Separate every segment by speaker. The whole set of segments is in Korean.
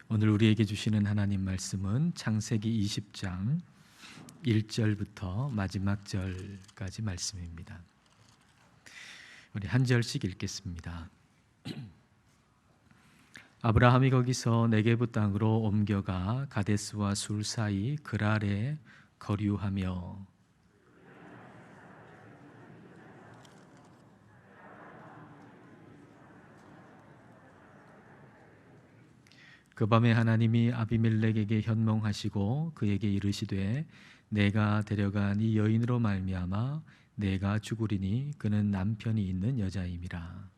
Speaker 1: 오늘 우리에게 주시는 하나님 말씀은 창세기 20장 1절부터 마지막 절까지 말씀입니다. 우리 한 절씩 읽겠습니다. 아브라함이 거기서 네게부 땅으로 옮겨가 가데스와 술 사이 그랄에 거류하며 그 밤에 하나님이 아비멜렉에게 현몽하시고 그에게 이르시되 내가 데려간 이 여인으로 말미암아 내가 죽으리니 그는 남편이 있는 여자임이라.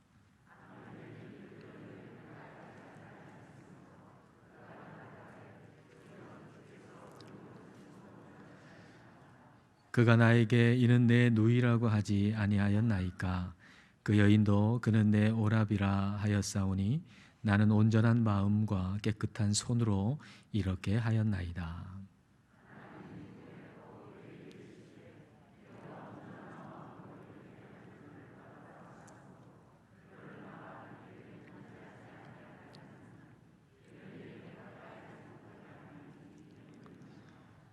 Speaker 1: 그가 나에게 이는 내 누이라고 하지 아니하였나이까. 그 여인도 그는 내 오라비라 하였사오니 나는 온전한 마음과 깨끗한 손으로 이렇게 하였나이다.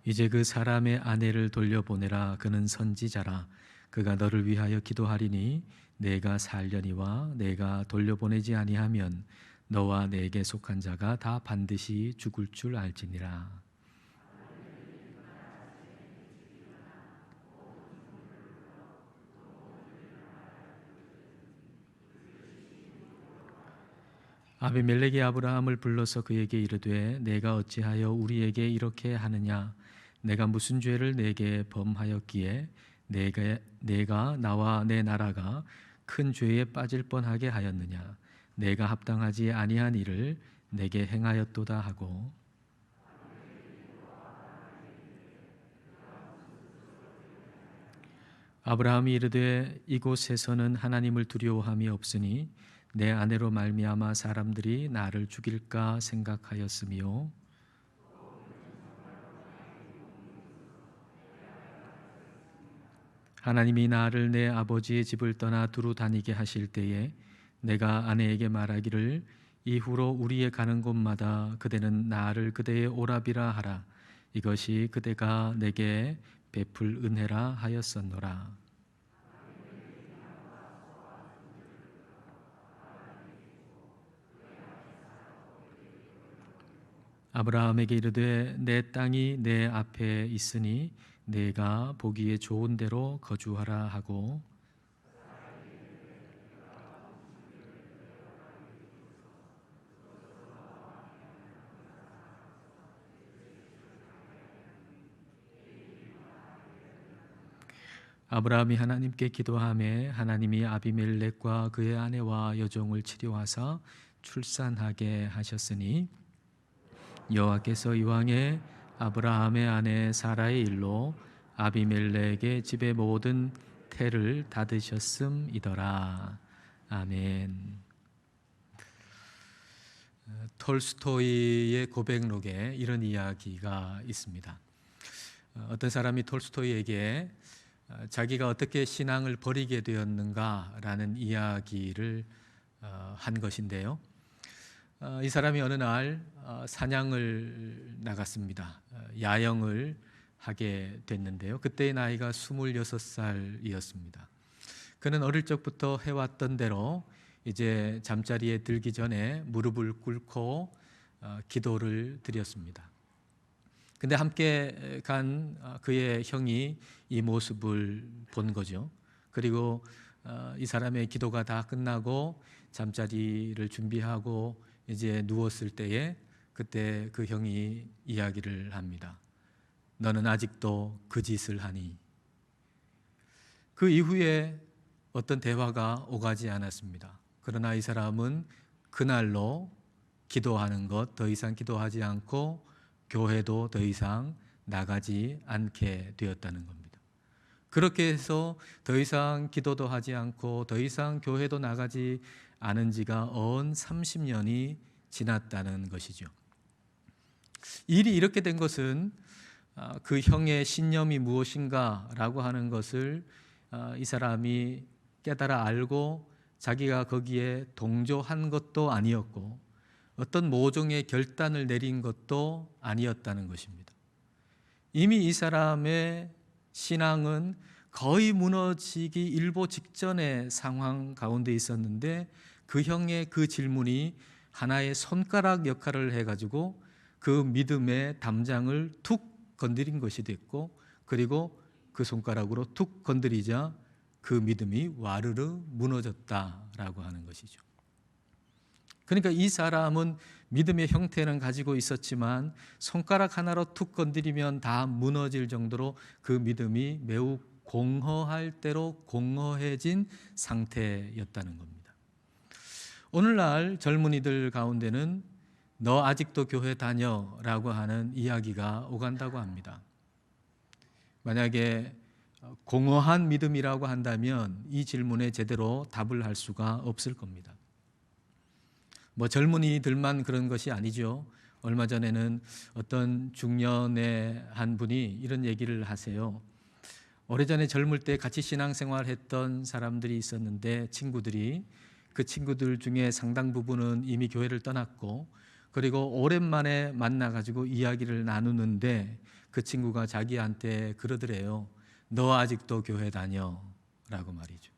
Speaker 1: 이제 그 사람의 아내를 돌려보내라. 그는 선지자라. 그가 너를 위하여 기도하리니 내가 살려니와 내가 돌려보내지 아니하면 너와 내게 속한 자가 다 반드시 죽을 줄 알지니라. 아비멜렉이 아브라함을 불러서 그에게 이르되 내가 어찌하여 우리에게 이렇게 하느냐. 내가 무슨 죄를 내게 범하였기에 내가 나와 내 나라가 큰 죄에 빠질 뻔하게 하였느냐. 내가 합당하지 아니한 일을 내게 행하였도다 하고 아브라함이 이르되 이곳에서는 하나님을 두려워함이 없으니 내 아내로 말미암아 사람들이 나를 죽일까 생각하였으며 하나님이 나를 내 아버지의 집을 떠나 두루 다니게 하실 때에 내가 아내에게 말하기를 이후로 우리의 가는 곳마다 그대는 나를 그대의 오라비라 하라. 이것이 그대가 내게 베풀 은혜라 하였었노라. 아브라함에게 이르되 내 땅이 내 앞에 있으니 내가 보기에 좋은 대로 거주하라 하고 아브라함이 하나님께 기도하매 하나님이 아비멜렉과 그의 아내와 여종을 치료하사 출산하게 하셨으니 여호와께서 이왕에 아브라함의 아내 사라의 일로 아비멜렉의 집의 모든 태를 닫으셨음이더라. 아멘. 톨스토이의 고백록에 이런 이야기가 있습니다. 어떤 사람이 톨스토이에게 자기가 어떻게 신앙을 버리게 되었는가라는 이야기를 한 것인데요. 이 사람이 어느 날 사냥을 나갔습니다. 야영을 하게 됐는데요. 그때의 나이가 26살이었습니다. 그는 어릴 적부터 해왔던 대로 이제 잠자리에 들기 전에 무릎을 꿇고 기도를 드렸습니다. 근데 함께 간 그의 형이 이 모습을 본 거죠. 그리고 이 사람의 기도가 다 끝나고 잠자리를 준비하고 이제 누웠을 때에 그때 그 형이 이야기를 합니다. 너는 아직도 그 짓을 하니? 그 이후에 어떤 대화가 오가지 않았습니다. 그러나 이 사람은 그날로 기도하는 것 더 이상 기도하지 않고 교회도 더 이상 나가지 않게 되었다는 겁니다. 그렇게 해서 더 이상 기도도 하지 않고 더 이상 교회도 나가지 않은 지가 언 30년이 지났다는 것이죠. 일이 이렇게 된 것은 그 형의 신념이 무엇인가라고 하는 것을 이 사람이 깨달아 알고 자기가 거기에 동조한 것도 아니었고 어떤 모종의 결단을 내린 것도 아니었다는 것입니다. 이미 이 사람의 신앙은 거의 무너지기 일보 직전의 상황 가운데 있었는데 그 형의 그 질문이 하나의 손가락 역할을 해가지고 그 믿음의 담장을 툭 건드린 것이 됐고, 그리고 그 손가락으로 툭 건드리자 그 믿음이 와르르 무너졌다라고 하는 것이죠. 그러니까 이 사람은 믿음의 형태는 가지고 있었지만 손가락 하나로 툭 건드리면 다 무너질 정도로 그 믿음이 매우 공허할 대로 공허해진 상태였다는 겁니다. 오늘날 젊은이들 가운데는 너 아직도 교회 다녀라고 하는 이야기가 오간다고 합니다. 만약에 공허한 믿음이라고 한다면 이 질문에 제대로 답을 할 수가 없을 겁니다. 뭐 젊은이들만 그런 것이 아니죠. 얼마 전에는 어떤 중년의 한 분이 이런 얘기를 하세요. 오래전에 젊을 때 같이 신앙생활했던 사람들이 있었는데 친구들이, 그 친구들 중에 상당 부분은 이미 교회를 떠났고, 그리고 오랜만에 만나가지고 이야기를 나누는데 그 친구가 자기한테 그러더래요. 너 아직도 교회 다녀? 라고 말이죠.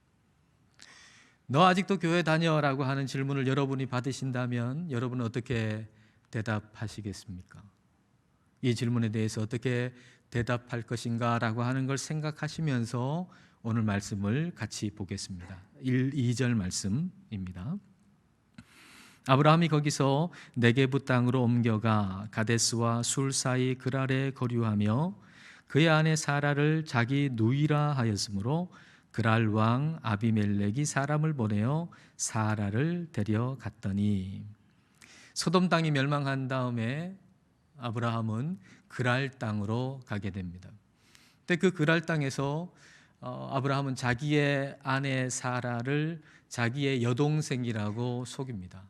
Speaker 1: 너 아직도 교회 다녀라고 하는 질문을 여러분이 받으신다면 여러분은 어떻게 대답하시겠습니까? 이 질문에 대해서 어떻게 대답할 것인가 라고 하는 걸 생각하시면서 오늘 말씀을 같이 보겠습니다. 1, 2절 말씀입니다. 아브라함이 거기서 네게부 땅으로 옮겨가 가데스와 술 사이 그랄에 거류하며 그의 아내 사라를 자기 누이라 하였으므로 그랄 왕 아비멜렉이 사람을 보내어 사라를 데려갔더니, 소돔 땅이 멸망한 다음에 아브라함은 그랄 땅으로 가게 됩니다. 근데 그 그랄 땅에서 아브라함은 자기의 아내 사라를 자기의 여동생이라고 속입니다.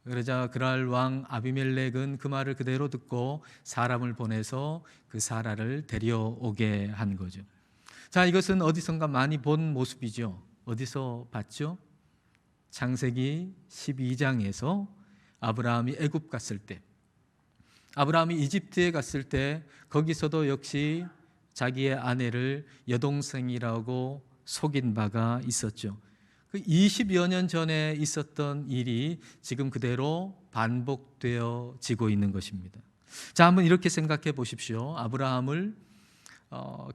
Speaker 1: 그러자 그랄 왕 아비멜렉은 그 말을 그대로 듣고 사람을 보내서 그 사라를 데려오게 한 거죠. 자, 이것은 어디선가 많이 본 모습이죠. 어디서 봤죠? 창세기 12장에서 아브라함이 애굽 갔을 때, 아브라함이 이집트에 갔을 때 거기서도 역시 자기의 아내를 여동생이라고 속인 바가 있었죠. 그 20여 년 전에 있었던 일이 지금 그대로 반복되어지고 있는 것입니다. 자, 한번 이렇게 생각해 보십시오. 아브라함을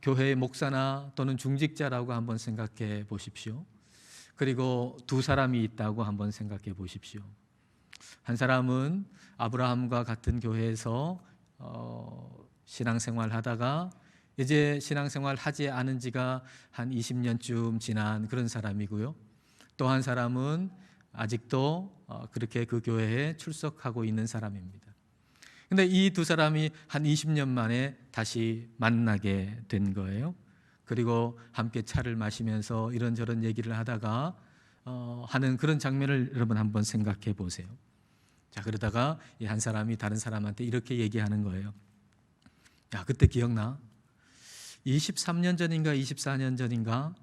Speaker 1: 교회의 목사나 또는 중직자라고 한번 생각해 보십시오. 그리고 두 사람이 있다고 한번 생각해 보십시오. 한 사람은 아브라함과 같은 교회에서 신앙생활 하다가 이제 신앙생활 하지 않은 지가 한 20년쯤 지난 그런 사람이고요. 또 한 사람은 아직도 그렇게 그 교회에 출석하고 있는 사람입니다. 근데 이 두 사람이 한 20년 만에 다시 만나게 된 거예요. 그리고 함께 차를 마시면서 이런저런 얘기를 하다가 하는 그런 장면을 여러분 한번 생각해 보세요. 자, 그러다가 이 한 사람이 다른 사람한테 이렇게 얘기하는 거예요. 야, 그때 기억나? 23년 전인가 24년 전인가?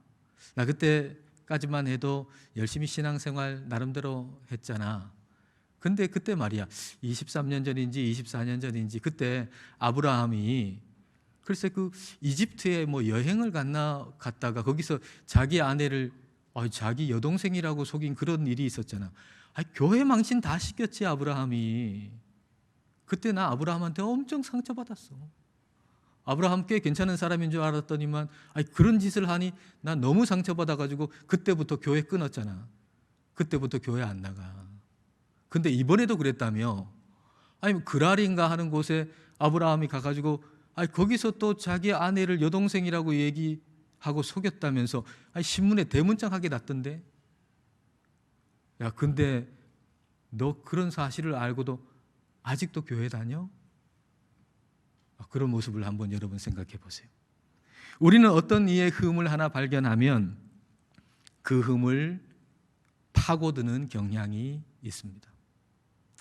Speaker 1: 나 그때까지만 해도 열심히 신앙생활 나름대로 했잖아. 근데 그때 말이야, 23년 전인지 24년 전인지 그때 아브라함이 글쎄 그 이집트에 뭐 여행을 갔다가 거기서 자기 아내를 자기 여동생이라고 속인 그런 일이 있었잖아. 교회 망신 다 시켰지 아브라함이. 그때 나 아브라함한테 엄청 상처받았어. 아브라함 꽤 괜찮은 사람인 줄 알았더니만 그런 짓을 하니 나 너무 상처받아가지고 그때부터 교회 끊었잖아. 그때부터 교회 안 나가. 근데 이번에도 그랬다며. 그랄인가 하는 곳에 아브라함이 가가지고 거기서 또 자기 아내를 여동생이라고 얘기하고 속였다면서 신문에 대문짝하게 났던데. 야, 근데 너 그런 사실을 알고도 아직도 교회 다녀? 그런 모습을 한번 여러분 생각해 보세요. 우리는 어떤 이의 흠을 하나 발견하면 그 흠을 파고드는 경향이 있습니다.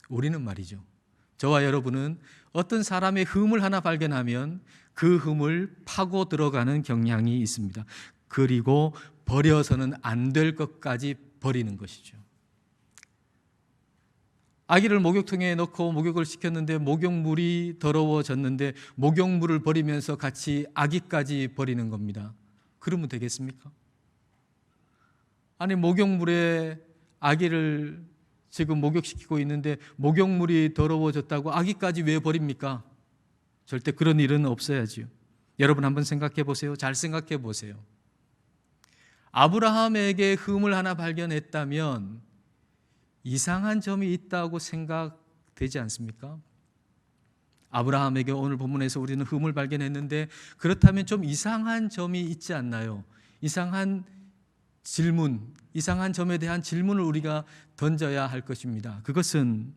Speaker 1: 우리는 말이죠. 저와 여러분은 어떤 사람의 흠을 하나 발견하면 그 흠을 파고 들어가는 경향이 있습니다. 그리고 버려서는 안 될 것까지 버리는 것이죠. 아기를 목욕통에 넣고 목욕을 시켰는데 목욕물이 더러워졌는데 목욕물을 버리면서 같이 아기까지 버리는 겁니다. 그러면 되겠습니까? 아니, 목욕물에 아기를 지금 목욕시키고 있는데 목욕물이 더러워졌다고 아기까지 왜 버립니까? 절대 그런 일은 없어야지요. 여러분 한번 생각해 보세요. 잘 생각해 보세요. 아브라함에게 흠을 하나 발견했다면 이상한 점이 있다고 생각되지 않습니까? 아브라함에게 오늘 본문에서 우리는 흠을 발견했는데 그렇다면 좀 이상한 점이 있지 않나요? 이상한 질문, 이상한 점에 대한 질문을 우리가 던져야 할 것입니다. 그것은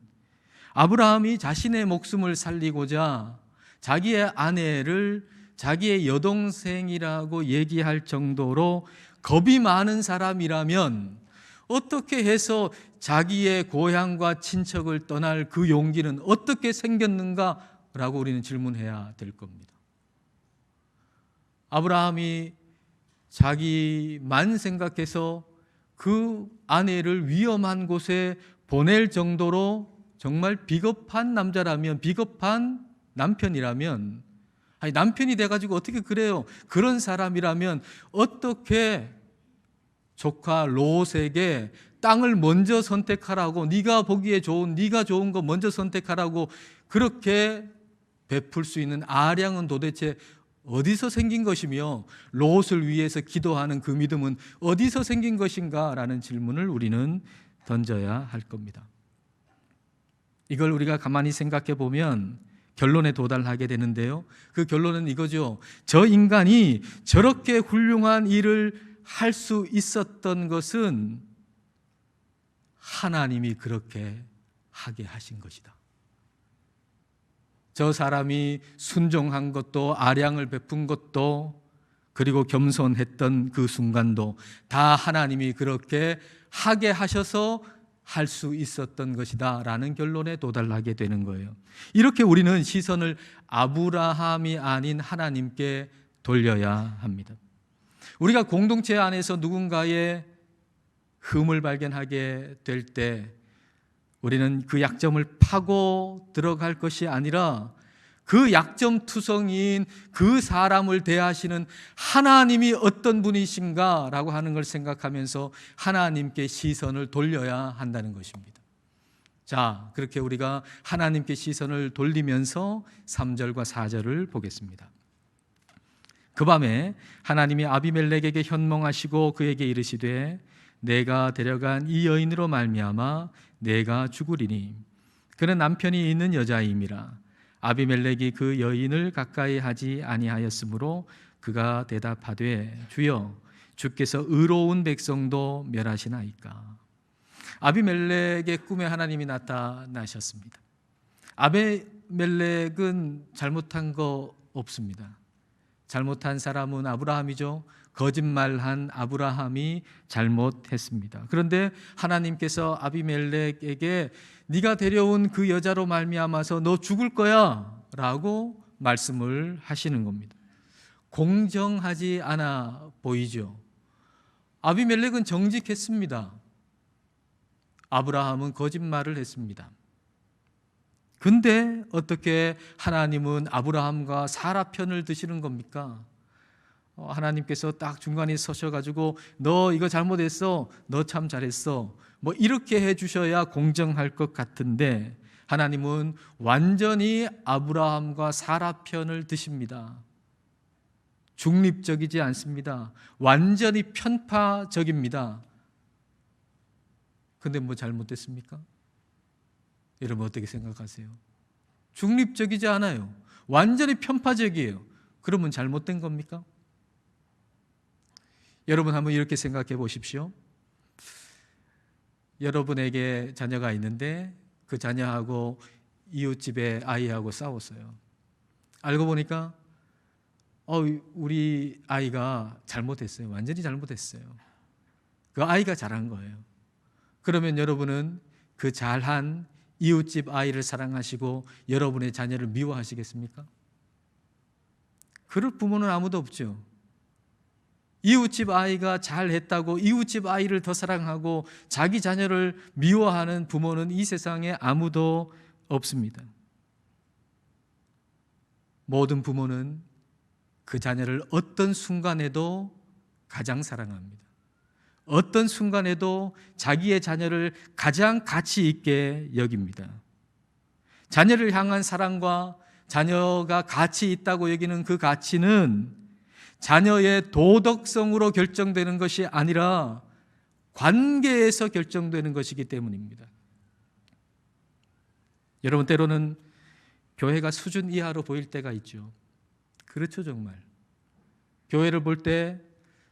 Speaker 1: 아브라함이 자신의 목숨을 살리고자 자기의 아내를 자기의 여동생이라고 얘기할 정도로 겁이 많은 사람이라면 어떻게 해서 자기의 고향과 친척을 떠날 그 용기는 어떻게 생겼는가라고 우리는 질문해야 될 겁니다. 아브라함이 자기만 생각해서 그 아내를 위험한 곳에 보낼 정도로 정말 비겁한 남자라면, 비겁한 남편이라면, 아니 남편이 돼가지고 어떻게 그래요? 그런 사람이라면 어떻게 조카 롯에게 땅을 먼저 선택하라고, 네가 보기에 좋은, 네가 좋은 거 먼저 선택하라고 그렇게 베풀 수 있는 아량은 도대체 어디서 생긴 것이며 롯을 위해서 기도하는 그 믿음은 어디서 생긴 것인가 라는 질문을 우리는 던져야 할 겁니다. 이걸 우리가 가만히 생각해 보면 결론에 도달하게 되는데요. 그 결론은 이거죠. 저 인간이 저렇게 훌륭한 일을 할 수 있었던 것은 하나님이 그렇게 하게 하신 것이다. 저 사람이 순종한 것도, 아량을 베푼 것도, 그리고 겸손했던 그 순간도 다 하나님이 그렇게 하게 하셔서 할 수 있었던 것이다 라는 결론에 도달하게 되는 거예요. 이렇게 우리는 시선을 아브라함이 아닌 하나님께 돌려야 합니다. 우리가 공동체 안에서 누군가의 흠을 발견하게 될 때 우리는 그 약점을 파고 들어갈 것이 아니라 그 약점 투성이인 그 사람을 대하시는 하나님이 어떤 분이신가라고 하는 걸 생각하면서 하나님께 시선을 돌려야 한다는 것입니다. 자, 그렇게 우리가 하나님께 시선을 돌리면서 3절과 4절을 보겠습니다. 그 밤에 하나님이 아비멜렉에게 현몽하시고 그에게 이르시되 내가 데려간 이 여인으로 말미암아 내가 죽으리니 그는 남편이 있는 여자임이라. 아비멜렉이 그 여인을 가까이 하지 아니하였으므로 그가 대답하되 주여 주께서 의로운 백성도 멸하시나이까. 아비멜렉의 꿈에 하나님이 나타나셨습니다. 아비멜렉은 잘못한 거 없습니다. 잘못한 사람은 아브라함이죠. 거짓말한 아브라함이 잘못했습니다. 그런데 하나님께서 아비멜렉에게 네가 데려온 그 여자로 말미암아서 너 죽을 거야 라고 말씀을 하시는 겁니다. 공정하지 않아 보이죠. 아비멜렉은 정직했습니다. 아브라함은 거짓말을 했습니다. 근데 어떻게 하나님은 아브라함과 사라 편을 드시는 겁니까? 하나님께서 딱 중간에 서셔가지고 너 이거 잘못했어, 너 참 잘했어, 뭐 이렇게 해주셔야 공정할 것 같은데 하나님은 완전히 아브라함과 사라 편을 드십니다. 중립적이지 않습니다. 완전히 편파적입니다. 근데 뭐 잘못됐습니까? 여러분 어떻게 생각하세요? 중립적이지 않아요. 완전히 편파적이에요. 그러면 잘못된 겁니까? 여러분 한번 이렇게 생각해 보십시오. 여러분에게 자녀가 있는데 그 자녀하고 이웃집의 아이하고 싸웠어요. 알고 보니까 우리 아이가 잘못했어요. 완전히 잘못했어요. 그 아이가 잘한 거예요. 그러면 여러분은 그 잘한 이웃집 아이를 사랑하시고 여러분의 자녀를 미워하시겠습니까? 그럴 부모는 아무도 없죠. 이웃집 아이가 잘했다고 이웃집 아이를 더 사랑하고 자기 자녀를 미워하는 부모는 이 세상에 아무도 없습니다. 모든 부모는 그 자녀를 어떤 순간에도 가장 사랑합니다. 어떤 순간에도 자기의 자녀를 가장 가치 있게 여깁니다. 자녀를 향한 사랑과 자녀가 가치 있다고 여기는 그 가치는 자녀의 도덕성으로 결정되는 것이 아니라 관계에서 결정되는 것이기 때문입니다. 여러분, 때로는 교회가 수준 이하로 보일 때가 있죠. 그렇죠, 정말. 교회를 볼 때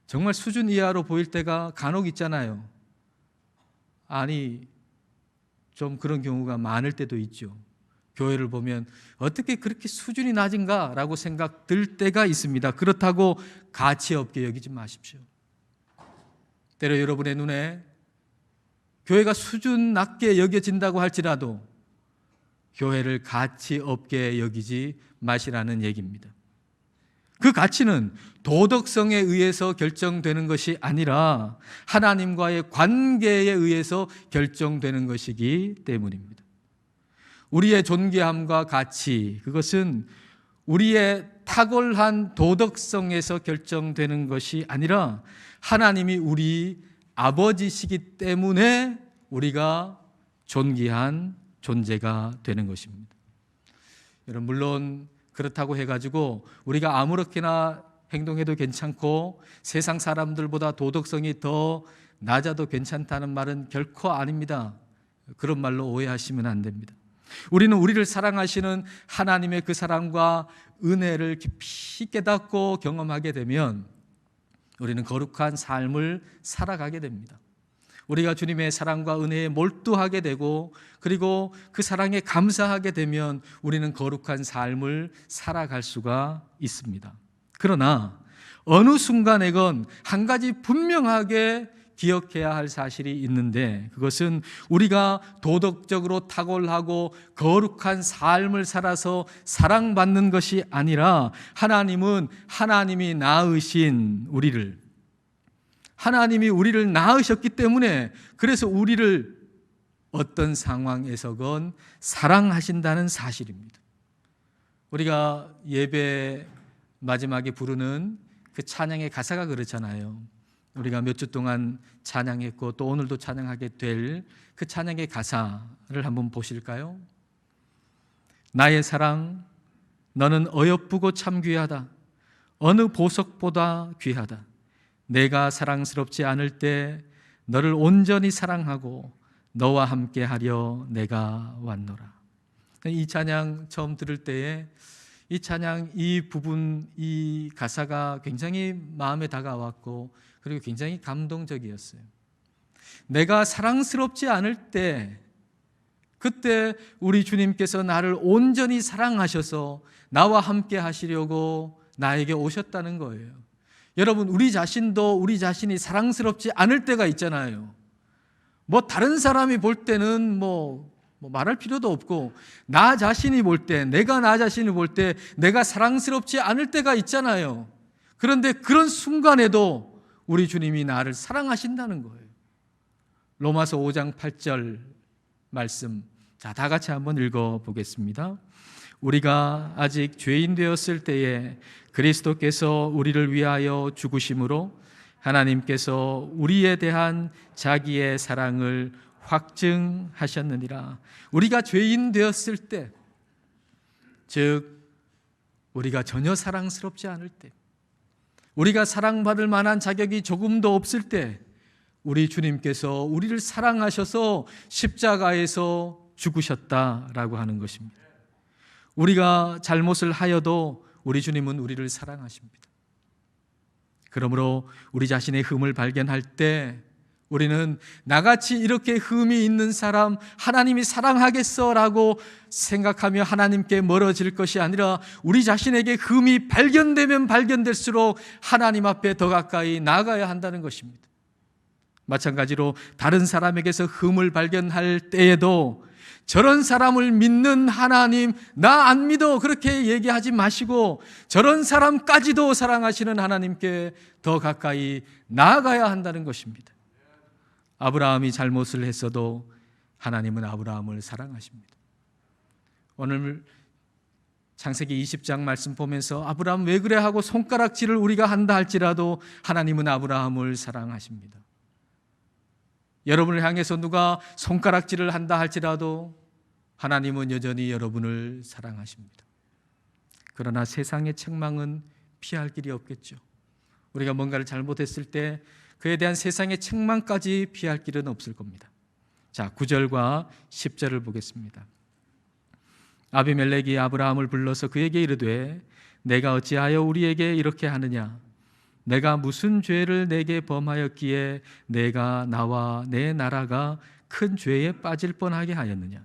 Speaker 1: 정말 수준 이하로 보일 때가 간혹 있잖아요. 아니, 좀 그런 경우가 많을 때도 있죠. 교회를 보면 어떻게 그렇게 수준이 낮은가 라고 생각 들 때가 있습니다. 그렇다고 가치 없게 여기지 마십시오. 때로 여러분의 눈에 교회가 수준 낮게 여겨진다고 할지라도 교회를 가치 없게 여기지 마시라는 얘기입니다. 그 가치는 도덕성에 의해서 결정되는 것이 아니라 하나님과의 관계에 의해서 결정되는 것이기 때문입니다. 우리의 존귀함과 가치, 그것은 우리의 탁월한 도덕성에서 결정되는 것이 아니라 하나님이 우리 아버지시기 때문에 우리가 존귀한 존재가 되는 것입니다. 여러분, 물론 그렇다고 해가지고 우리가 아무렇게나 행동해도 괜찮고 세상 사람들보다 도덕성이 더 낮아도 괜찮다는 말은 결코 아닙니다. 그런 말로 오해하시면 안 됩니다. 우리는 우리를 사랑하시는 하나님의 그 사랑과 은혜를 깊이 깨닫고 경험하게 되면 우리는 거룩한 삶을 살아가게 됩니다. 우리가 주님의 사랑과 은혜에 몰두하게 되고 그리고 그 사랑에 감사하게 되면 우리는 거룩한 삶을 살아갈 수가 있습니다. 그러나 어느 순간에건 한 가지 분명하게 기억해야 할 사실이 있는데 그것은 우리가 도덕적으로 탁월하고 거룩한 삶을 살아서 사랑받는 것이 아니라 하나님은 하나님이 낳으신 우리를 하나님이 우리를 낳으셨기 때문에 그래서 우리를 어떤 상황에서건 사랑하신다는 사실입니다. 우리가 예배 마지막에 부르는 그 찬양의 가사가 그렇잖아요. 우리가 몇 주 동안 찬양했고 또 오늘도 찬양하게 될 그 찬양의 가사를 한번 보실까요? 나의 사랑, 너는 어여쁘고 참 귀하다. 어느 보석보다 귀하다. 내가 사랑스럽지 않을 때 너를 온전히 사랑하고 너와 함께 하려 내가 왔노라. 이 찬양 처음 들을 때에 이 찬양 이 부분 이 가사가 굉장히 마음에 다가왔고 그리고 굉장히 감동적이었어요. 내가 사랑스럽지 않을 때 그때 우리 주님께서 나를 온전히 사랑하셔서 나와 함께 하시려고 나에게 오셨다는 거예요. 여러분, 우리 자신도 우리 자신이 사랑스럽지 않을 때가 있잖아요. 뭐 다른 사람이 볼 때는 뭐 말할 필요도 없고 나 자신이 볼 때, 내가 나 자신을 볼 때 내가 사랑스럽지 않을 때가 있잖아요. 그런데 그런 순간에도 우리 주님이 나를 사랑하신다는 거예요. 로마서 5장 8절 말씀, 자, 다 같이 한번 읽어보겠습니다. 우리가 아직 죄인 되었을 때에 그리스도께서 우리를 위하여 죽으심으로 하나님께서 우리에 대한 자기의 사랑을 확증하셨느니라. 우리가 죄인 되었을 때, 즉 우리가 전혀 사랑스럽지 않을 때, 우리가 사랑받을 만한 자격이 조금도 없을 때 우리 주님께서 우리를 사랑하셔서 십자가에서 죽으셨다라고 하는 것입니다. 우리가 잘못을 하여도 우리 주님은 우리를 사랑하십니다. 그러므로 우리 자신의 흠을 발견할 때 우리는 나같이 이렇게 흠이 있는 사람 하나님이 사랑하겠어라고 생각하며 하나님께 멀어질 것이 아니라 우리 자신에게 흠이 발견되면 발견될수록 하나님 앞에 더 가까이 나아가야 한다는 것입니다. 마찬가지로 다른 사람에게서 흠을 발견할 때에도 저런 사람을 믿는 하나님, 나 안 믿어, 그렇게 얘기하지 마시고 저런 사람까지도 사랑하시는 하나님께 더 가까이 나아가야 한다는 것입니다. 아브라함이 잘못을 했어도 하나님은 아브라함을 사랑하십니다. 오늘 창세기 20장 말씀 보면서 아브라함 왜 그래 하고 손가락질을 우리가 한다 할지라도 하나님은 아브라함을 사랑하십니다. 여러분을 향해서 누가 손가락질을 한다 할지라도 하나님은 여전히 여러분을 사랑하십니다. 그러나 세상의 책망은 피할 길이 없겠죠. 우리가 뭔가를 잘못했을 때 그에 대한 세상의 책망까지 피할 길은 없을 겁니다. 자, 9절과 10절을 보겠습니다. 아비멜렉이 아브라함을 불러서 그에게 이르되 내가 어찌하여 우리에게 이렇게 하느냐? 내가 무슨 죄를 내게 범하였기에 내가 나와 내 나라가 큰 죄에 빠질 뻔하게 하였느냐?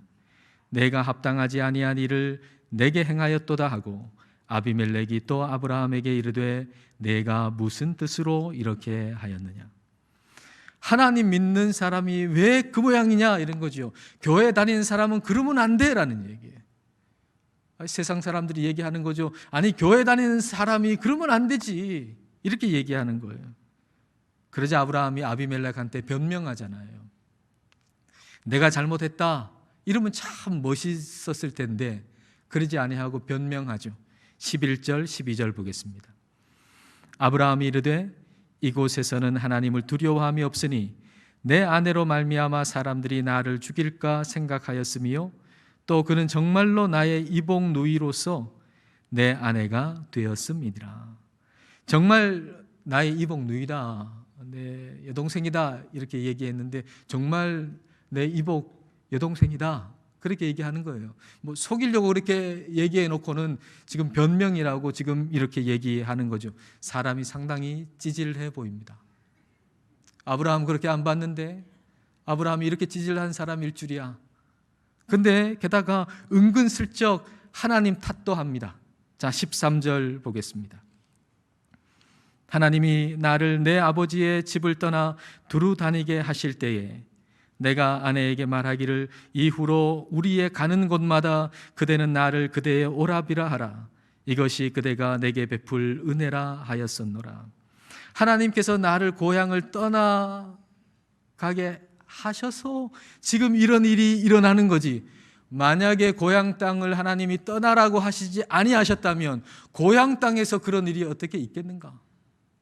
Speaker 1: 내가 합당하지 아니한 일을 내게 행하였도다 하고 아비멜렉이 또 아브라함에게 이르되 내가 무슨 뜻으로 이렇게 하였느냐? 하나님 믿는 사람이 왜 그 모양이냐 이런 거죠. 교회 다니는 사람은 그러면 안 돼라는 얘기예요. 세상 사람들이 얘기하는 거죠. 아니 교회 다니는 사람이 그러면 안 되지 이렇게 얘기하는 거예요. 그러자 아브라함이 아비멜렉한테 변명하잖아요. 내가 잘못했다 이러면 참 멋있었을 텐데 그러지 아니하고 변명하죠. 11절 12절 보겠습니다. 아브라함이 이르되 이곳에서는 하나님을 두려워함이 없으니 내 아내로 말미암아 사람들이 나를 죽일까 생각하였으며 또 그는 정말로 나의 이복 누이로서 내 아내가 되었음이니라. 정말 나의 이복 누이다, 내 여동생이다 이렇게 얘기했는데 정말 내 이복 여동생이다 그렇게 얘기하는 거예요. 뭐 속이려고 그렇게 얘기해 놓고는 지금 변명이라고 지금 이렇게 얘기하는 거죠. 사람이 상당히 찌질해 보입니다. 아브라함 그렇게 안 봤는데 아브라함이 이렇게 찌질한 사람일 줄이야. 근데 게다가 은근슬쩍 하나님 탓도 합니다. 자, 13절 보겠습니다. 하나님이 나를 내 아버지의 집을 떠나 두루 다니게 하실 때에 내가 아내에게 말하기를 이후로 우리의 가는 곳마다 그대는 나를 그대의 오라비라 하라. 이것이 그대가 내게 베풀 은혜라 하였었노라. 하나님께서 나를 고향을 떠나가게 하셔서 지금 이런 일이 일어나는 거지. 만약에 고향 땅을 하나님이 떠나라고 하시지 아니하셨다면 고향 땅에서 그런 일이 어떻게 있겠는가?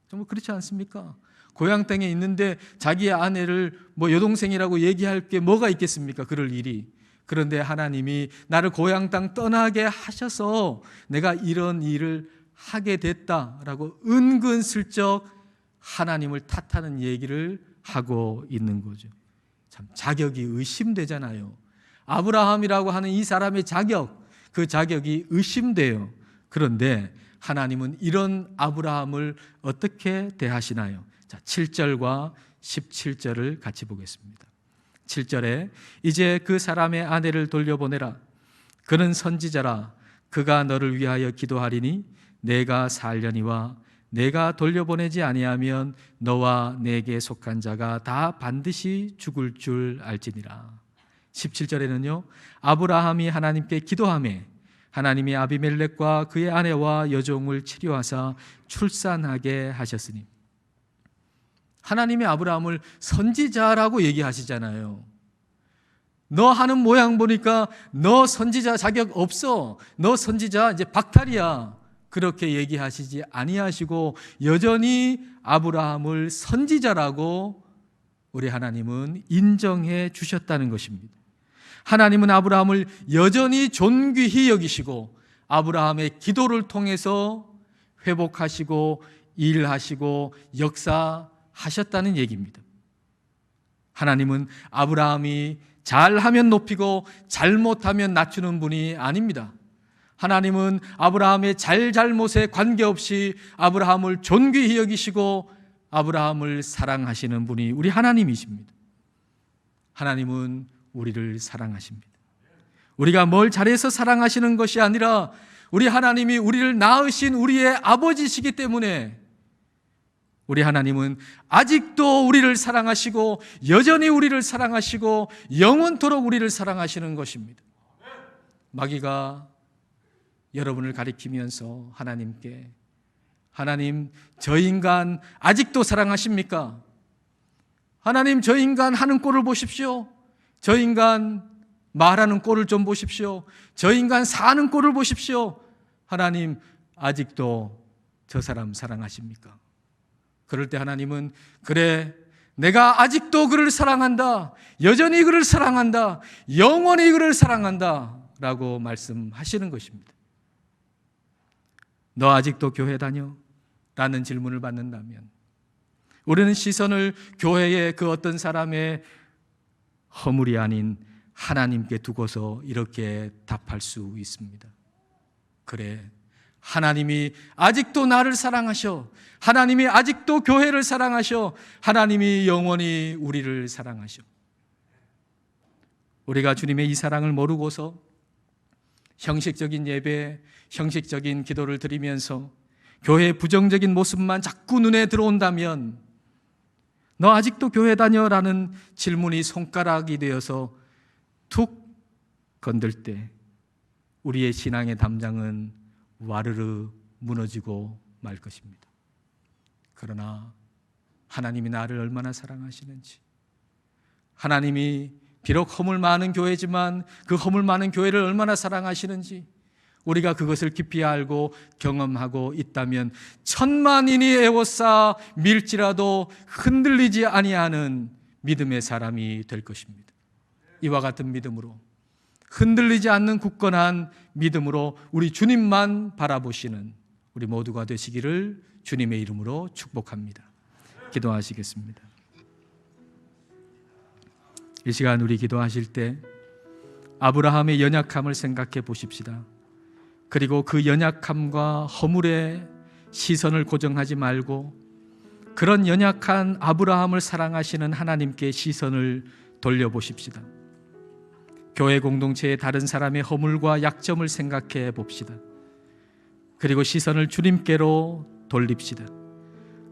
Speaker 1: 정말 그렇지 않습니까? 고향 땅에 있는데 자기의 아내를 뭐 여동생이라고 얘기할 게 뭐가 있겠습니까? 그럴 일이. 그런데 하나님이 나를 고향 땅 떠나게 하셔서 내가 이런 일을 하게 됐다라고 은근슬쩍 하나님을 탓하는 얘기를 하고 있는 거죠. 참 자격이 의심되잖아요. 아브라함이라고 하는 이 사람의 자격, 그 자격이 의심돼요. 그런데 하나님은 이런 아브라함을 어떻게 대하시나요? 자, 7절과 17절을 같이 보겠습니다. 7절에 이제 그 사람의 아내를 돌려보내라. 그는 선지자라. 그가 너를 위하여 기도하리니 내가 살려니와 내가 돌려보내지 아니하면 너와 내게 속한 자가 다 반드시 죽을 줄 알지니라. 17절에는요. 아브라함이 하나님께 기도하매 하나님이 아비멜렉과 그의 아내와 여종을 치료하사 출산하게 하셨으니 하나님이 아브라함을 선지자라고 얘기하시잖아요. 너 하는 모양 보니까 너 선지자 자격 없어. 너 선지자 이제 박탈이야. 그렇게 얘기하시지 아니하시고 여전히 아브라함을 선지자라고 우리 하나님은 인정해 주셨다는 것입니다. 하나님은 아브라함을 여전히 존귀히 여기시고 아브라함의 기도를 통해서 회복하시고 일하시고 역사하셨다는 얘기입니다. 하나님은 아브라함이 잘하면 높이고 잘못하면 낮추는 분이 아닙니다. 하나님은 아브라함의 잘잘못에 관계없이 아브라함을 존귀히 여기시고 아브라함을 사랑하시는 분이 우리 하나님이십니다. 하나님은 우리를 사랑하십니다. 우리가 뭘 잘해서 사랑하시는 것이 아니라 우리 하나님이 우리를 낳으신 우리의 아버지시기 때문에 우리 하나님은 아직도 우리를 사랑하시고 여전히 우리를 사랑하시고 영원토록 우리를 사랑하시는 것입니다. 마귀가 여러분을 가리키면서 하나님께, 하나님, 저 인간 아직도 사랑하십니까? 하나님, 저 인간 하는 꼴을 보십시오. 저 인간 말하는 꼴을 좀 보십시오. 저 인간 사는 꼴을 보십시오. 하나님, 아직도 저 사람 사랑하십니까? 그럴 때 하나님은, 그래, 내가 아직도 그를 사랑한다. 여전히 그를 사랑한다. 영원히 그를 사랑한다. 라고 말씀하시는 것입니다. 너 아직도 교회 다녀? 라는 질문을 받는다면 우리는 시선을 교회의 그 어떤 사람의 허물이 아닌 하나님께 두고서 이렇게 답할 수 있습니다. 그래, 하나님이 아직도 나를 사랑하셔. 하나님이 아직도 교회를 사랑하셔. 하나님이 영원히 우리를 사랑하셔. 우리가 주님의 이 사랑을 모르고서 형식적인 예배, 형식적인 기도를 드리면서 교회의 부정적인 모습만 자꾸 눈에 들어온다면, 너 아직도 교회 다녀? 라는 질문이 손가락이 되어서 툭 건들 때 우리의 신앙의 담장은 와르르 무너지고 말 것입니다. 그러나 하나님이 나를 얼마나 사랑하시는지, 하나님이 비록 허물 많은 교회지만 그 허물 많은 교회를 얼마나 사랑하시는지 우리가 그것을 깊이 알고 경험하고 있다면 천만인이 애워싸 밀지라도 흔들리지 아니하는 믿음의 사람이 될 것입니다. 이와 같은 믿음으로, 흔들리지 않는 굳건한 믿음으로 우리 주님만 바라보시는 우리 모두가 되시기를 주님의 이름으로 축복합니다. 기도하시겠습니다. 이 시간 우리 기도하실 때 아브라함의 연약함을 생각해 보십시다. 그리고 그 연약함과 허물에 시선을 고정하지 말고 그런 연약한 아브라함을 사랑하시는 하나님께 시선을 돌려보십시다. 교회 공동체의 다른 사람의 허물과 약점을 생각해 봅시다. 그리고 시선을 주님께로 돌립시다.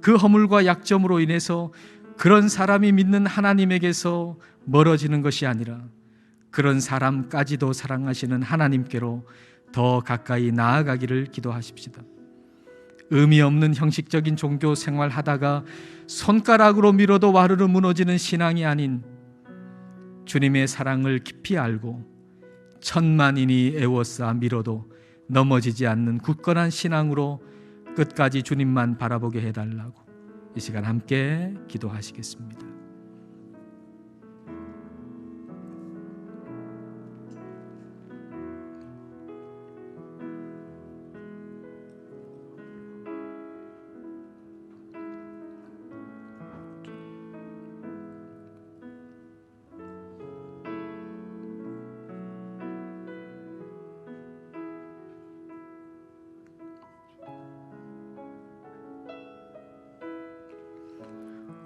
Speaker 1: 그 허물과 약점으로 인해서 그런 사람이 믿는 하나님에게서 멀어지는 것이 아니라 그런 사람까지도 사랑하시는 하나님께로 더 가까이 나아가기를 기도하십시다. 의미 없는 형식적인 종교 생활하다가 손가락으로 밀어도 와르르 무너지는 신앙이 아닌 주님의 사랑을 깊이 알고 천만인이 애워싸 밀어도 넘어지지 않는 굳건한 신앙으로 끝까지 주님만 바라보게 해달라고 이 시간 함께 기도하시겠습니다.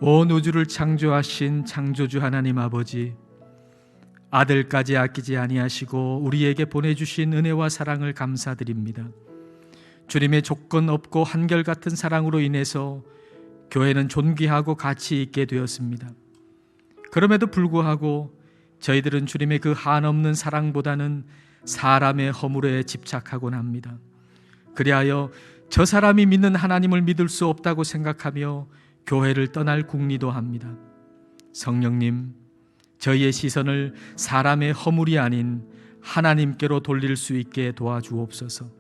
Speaker 1: 온 우주를 창조하신 창조주 하나님 아버지, 아들까지 아끼지 아니하시고 우리에게 보내주신 은혜와 사랑을 감사드립니다. 주님의 조건 없고 한결같은 사랑으로 인해서 교회는 존귀하고 가치 있게 되었습니다. 그럼에도 불구하고 저희들은 주님의 그 한없는 사랑보다는 사람의 허물에 집착하곤 합니다. 그리하여 저 사람이 믿는 하나님을 믿을 수 없다고 생각하며 교회를 떠날 궁리도 합니다. 성령님, 저희의 시선을 사람의 허물이 아닌 하나님께로 돌릴 수 있게 도와주옵소서.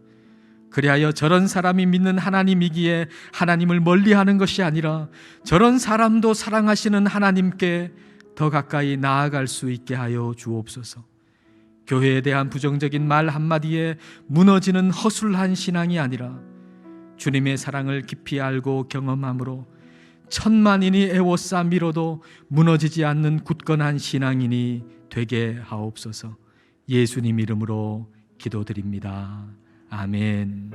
Speaker 1: 그리하여 저런 사람이 믿는 하나님이기에 하나님을 멀리하는 것이 아니라 저런 사람도 사랑하시는 하나님께 더 가까이 나아갈 수 있게 하여 주옵소서. 교회에 대한 부정적인 말 한마디에 무너지는 허술한 신앙이 아니라 주님의 사랑을 깊이 알고 경험함으로 천만인이 애워싸 밀어도 무너지지 않는 굳건한 신앙인이 되게 하옵소서. 예수님 이름으로 기도드립니다. 아멘.